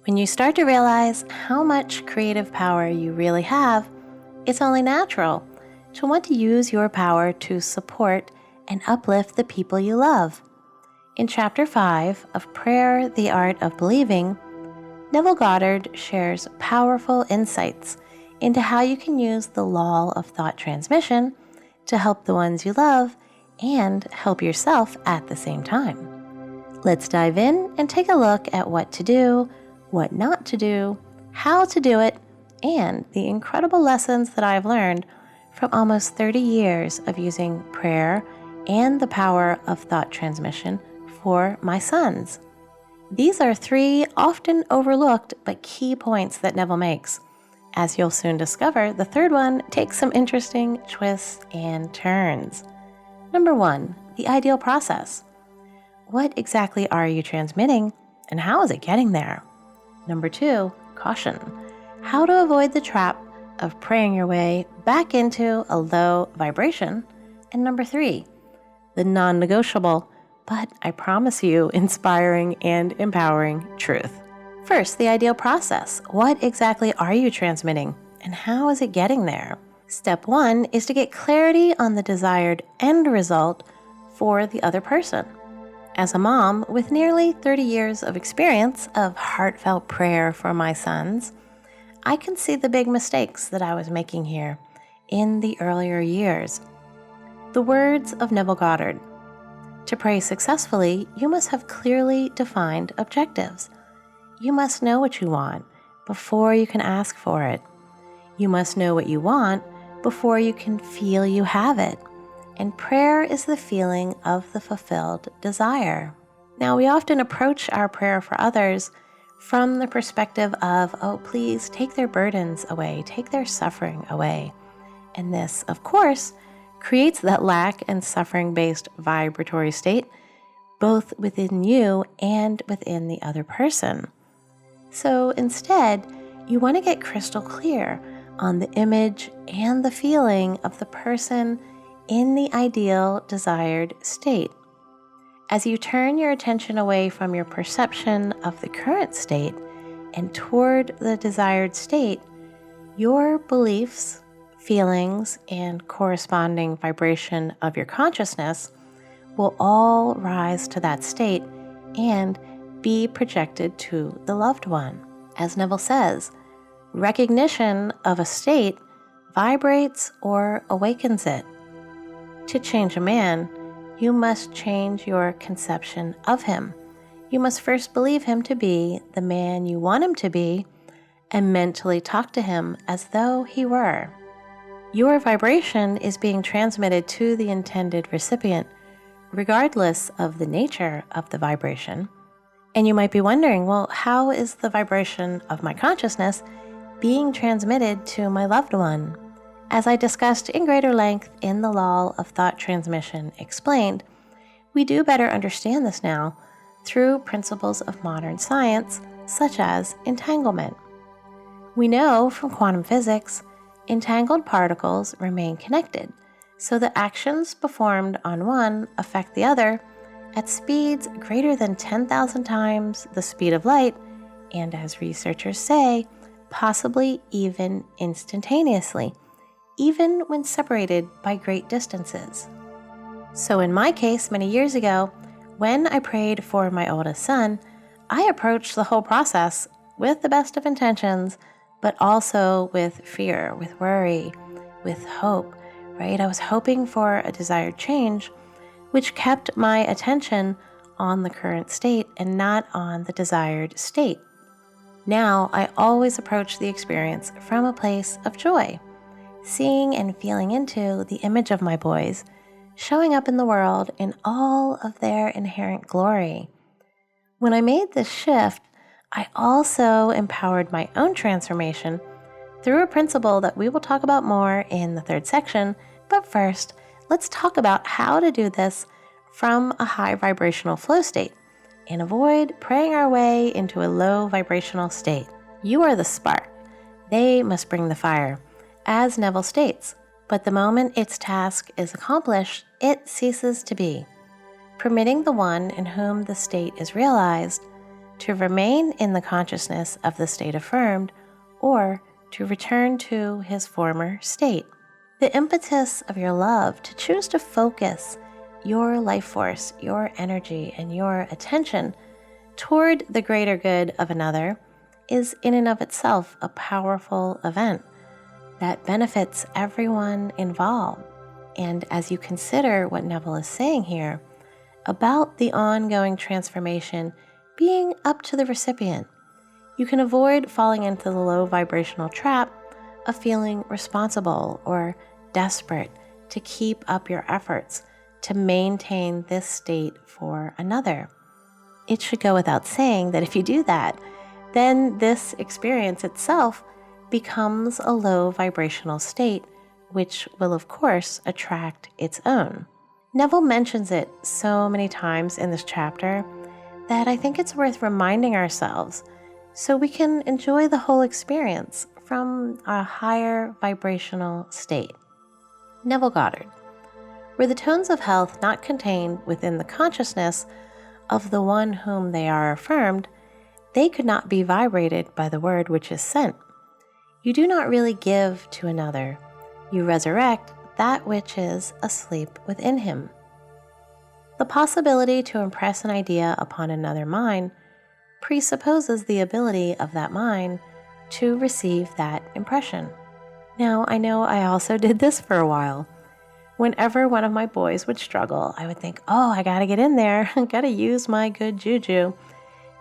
When you start to realize how much creative power you really have, it's only natural to want to use your power to support and uplift the people you love. In Chapter 5 of Prayer, the Art of Believing, Neville Goddard shares powerful insights into how you can use the law of thought transmission to help the ones you love and help yourself at the same time. Let's dive in and take a look at what to do, what not to do, how to do it, and the incredible lessons that I've learned from almost 30 years of using prayer and the power of thought transmission for my sons. These are 3 often overlooked but key points that Neville makes. As you'll soon discover, the third one takes some interesting twists and turns. Number 1, the ideal process. What exactly are you transmitting, and how is it getting there? Number 2, caution. How to avoid the trap of praying your way back into a low vibration. And number 3, the non-negotiable, but I promise you, inspiring and empowering truth. First, the ideal process. What exactly are you transmitting, and how is it getting there? Step 1 is to get clarity on the desired end result for the other person. As a mom with nearly 30 years of experience of heartfelt prayer for my sons, I can see the big mistakes that I was making here in the earlier years. The words of Neville Goddard: to pray successfully, you must have clearly defined objectives. You must know what you want before you can ask for it. You must know what you want before you can feel you have it. And prayer is the feeling of the fulfilled desire. Now, we often approach our prayer for others from the perspective of, oh, please take their burdens away, take their suffering away. And this, of course, creates that lack and suffering-based vibratory state, both within you and within the other person. So instead, you want to get crystal clear on the image and the feeling of the person in the ideal desired state. As you turn your attention away from your perception of the current state and toward the desired state, your beliefs, feelings, and corresponding vibration of your consciousness will all rise to that state and be projected to the loved one. As Neville says, recognition of a state vibrates or awakens it. To change a man, you must change your conception of him. You must first believe him to be the man you want him to be and mentally talk to him as though he were. Your vibration is being transmitted to the intended recipient, regardless of the nature of the vibration. And you might be wondering, well, how is the vibration of my consciousness being transmitted to my loved one? As I discussed in greater length in the Law of Thought Transmission Explained, we do better understand this now through principles of modern science, such as entanglement. We know from quantum physics, entangled particles remain connected, so the actions performed on one affect the other at speeds greater than 10,000 times the speed of light, and as researchers say, possibly even instantaneously, even when separated by great distances. So in my case, many years ago, when I prayed for my oldest son, I approached the whole process with the best of intentions, but also with fear, with worry, with hope, right? I was hoping for a desired change, which kept my attention on the current state and not on the desired state. Now, I always approach the experience from a place of joy, seeing and feeling into the image of my boys, showing up in the world in all of their inherent glory. When I made this shift, I also empowered my own transformation through a principle that we will talk about more in the third section. But first, let's talk about how to do this from a high vibrational flow state and avoid praying our way into a low vibrational state. You are the spark. They must bring the fire, as Neville states, but the moment its task is accomplished, it ceases to be, permitting the one in whom the state is realized to remain in the consciousness of the state affirmed, or to return to his former state. The impetus of your love to choose to focus your life force, your energy, and your attention toward the greater good of another is in and of itself a powerful event that benefits everyone involved. And as you consider what Neville is saying here about the ongoing transformation being up to the recipient, you can avoid falling into the low vibrational trap of feeling responsible or desperate to keep up your efforts to maintain this state for another. It should go without saying that if you do that, then this experience itself becomes a low vibrational state, which will of course attract its own. Neville mentions it so many times in this chapter that I think it's worth reminding ourselves so we can enjoy the whole experience from a higher vibrational state. Neville Goddard. Were the tones of health not contained within the consciousness of the one whom they are affirmed, they could not be vibrated by the word which is sent. You do not really give to another. You resurrect that which is asleep within him. The possibility to impress an idea upon another mind presupposes the ability of that mind to receive that impression. Now, I know I also did this for a while. Whenever one of my boys would struggle, I would think, I gotta get in there, gotta use my good juju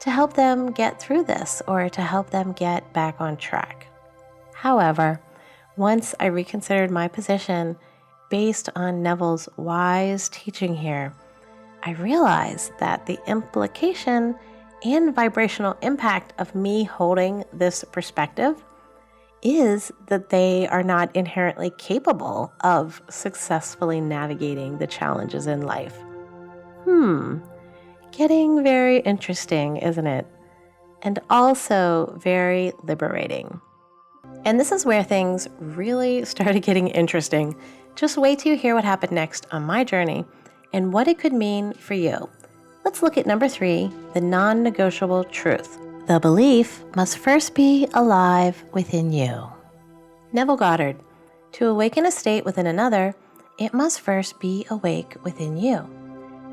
to help them get through this or to help them get back on track. However, once I reconsidered my position based on Neville's wise teaching here, I realized that the implication and vibrational impact of me holding this perspective is that they are not inherently capable of successfully navigating the challenges in life. Getting very interesting, isn't it? And also very liberating. And this is where things really started getting interesting. Just wait till you hear what happened next on my journey and what it could mean for you. Let's look at number 3, the non-negotiable truth. The belief must first be alive within you. Neville Goddard. To awaken a state within another, it must first be awake within you.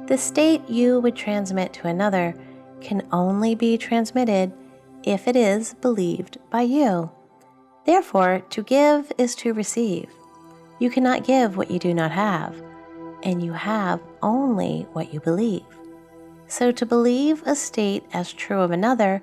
The state you would transmit to another can only be transmitted if it is believed by you. Therefore, to give is to receive. You cannot give what you do not have, and you have only what you believe. So to believe a state as true of another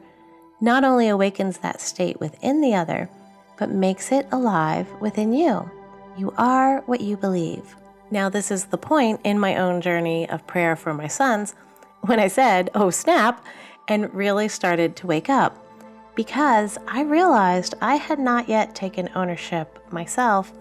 not only awakens that state within the other, but makes it alive within you. You are what you believe. Now, this is the point in my own journey of prayer for my sons when I said, oh snap, and really started to wake up, because I realized I had not yet taken ownership myself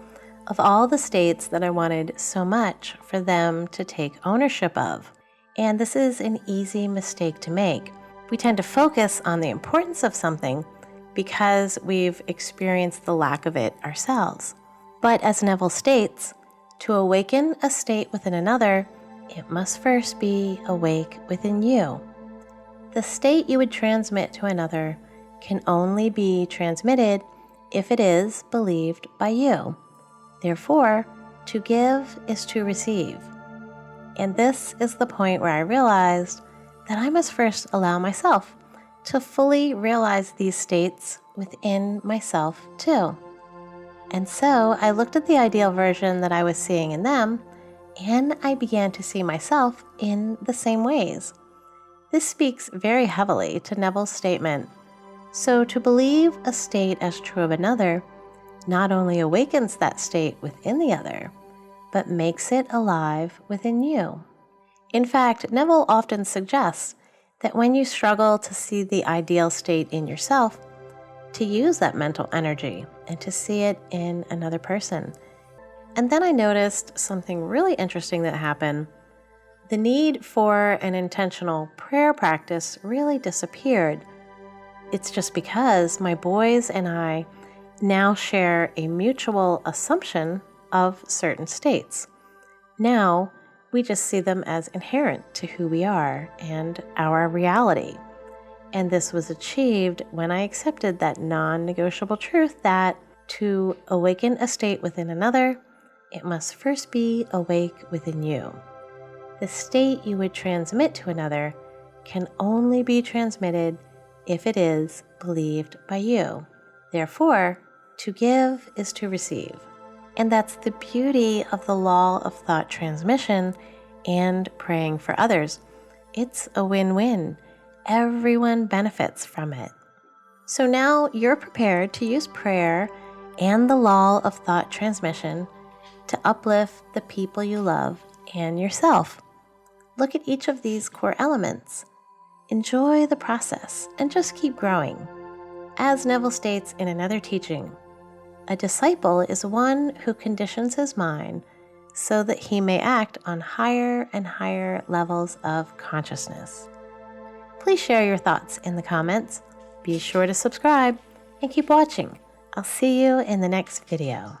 of all the states that I wanted so much for them to take ownership of. And this is an easy mistake to make. We tend to focus on the importance of something because we've experienced the lack of it ourselves. But as Neville states, to awaken a state within another, it must first be awake within you. The state you would transmit to another can only be transmitted if it is believed by you. Therefore, to give is to receive. And this is the point where I realized that I must first allow myself to fully realize these states within myself too. And so I looked at the ideal version that I was seeing in them, and I began to see myself in the same ways. This speaks very heavily to Neville's statement. So to believe a state as true of another not only awakens that state within the other, but makes it alive within you. In fact, Neville often suggests that when you struggle to see the ideal state in yourself, to use that mental energy and to see it in another person. And then I noticed something really interesting that happened. The need for an intentional prayer practice really disappeared. It's just because my boys and I now share a mutual assumption of certain states. Now, we just see them as inherent to who we are and our reality. And this was achieved when I accepted that non-negotiable truth that to awaken a state within another, it must first be awake within you. The state you would transmit to another can only be transmitted if it is believed by you. Therefore, to give is to receive. And that's the beauty of the law of thought transmission and praying for others. It's a win-win. Everyone benefits from it. So now you're prepared to use prayer and the law of thought transmission to uplift the people you love and yourself. Look at each of these core elements. Enjoy the process and just keep growing. As Neville states in another teaching, a disciple is one who conditions his mind so that he may act on higher and higher levels of consciousness. Please share your thoughts in the comments. Be sure to subscribe and keep watching. I'll see you in the next video.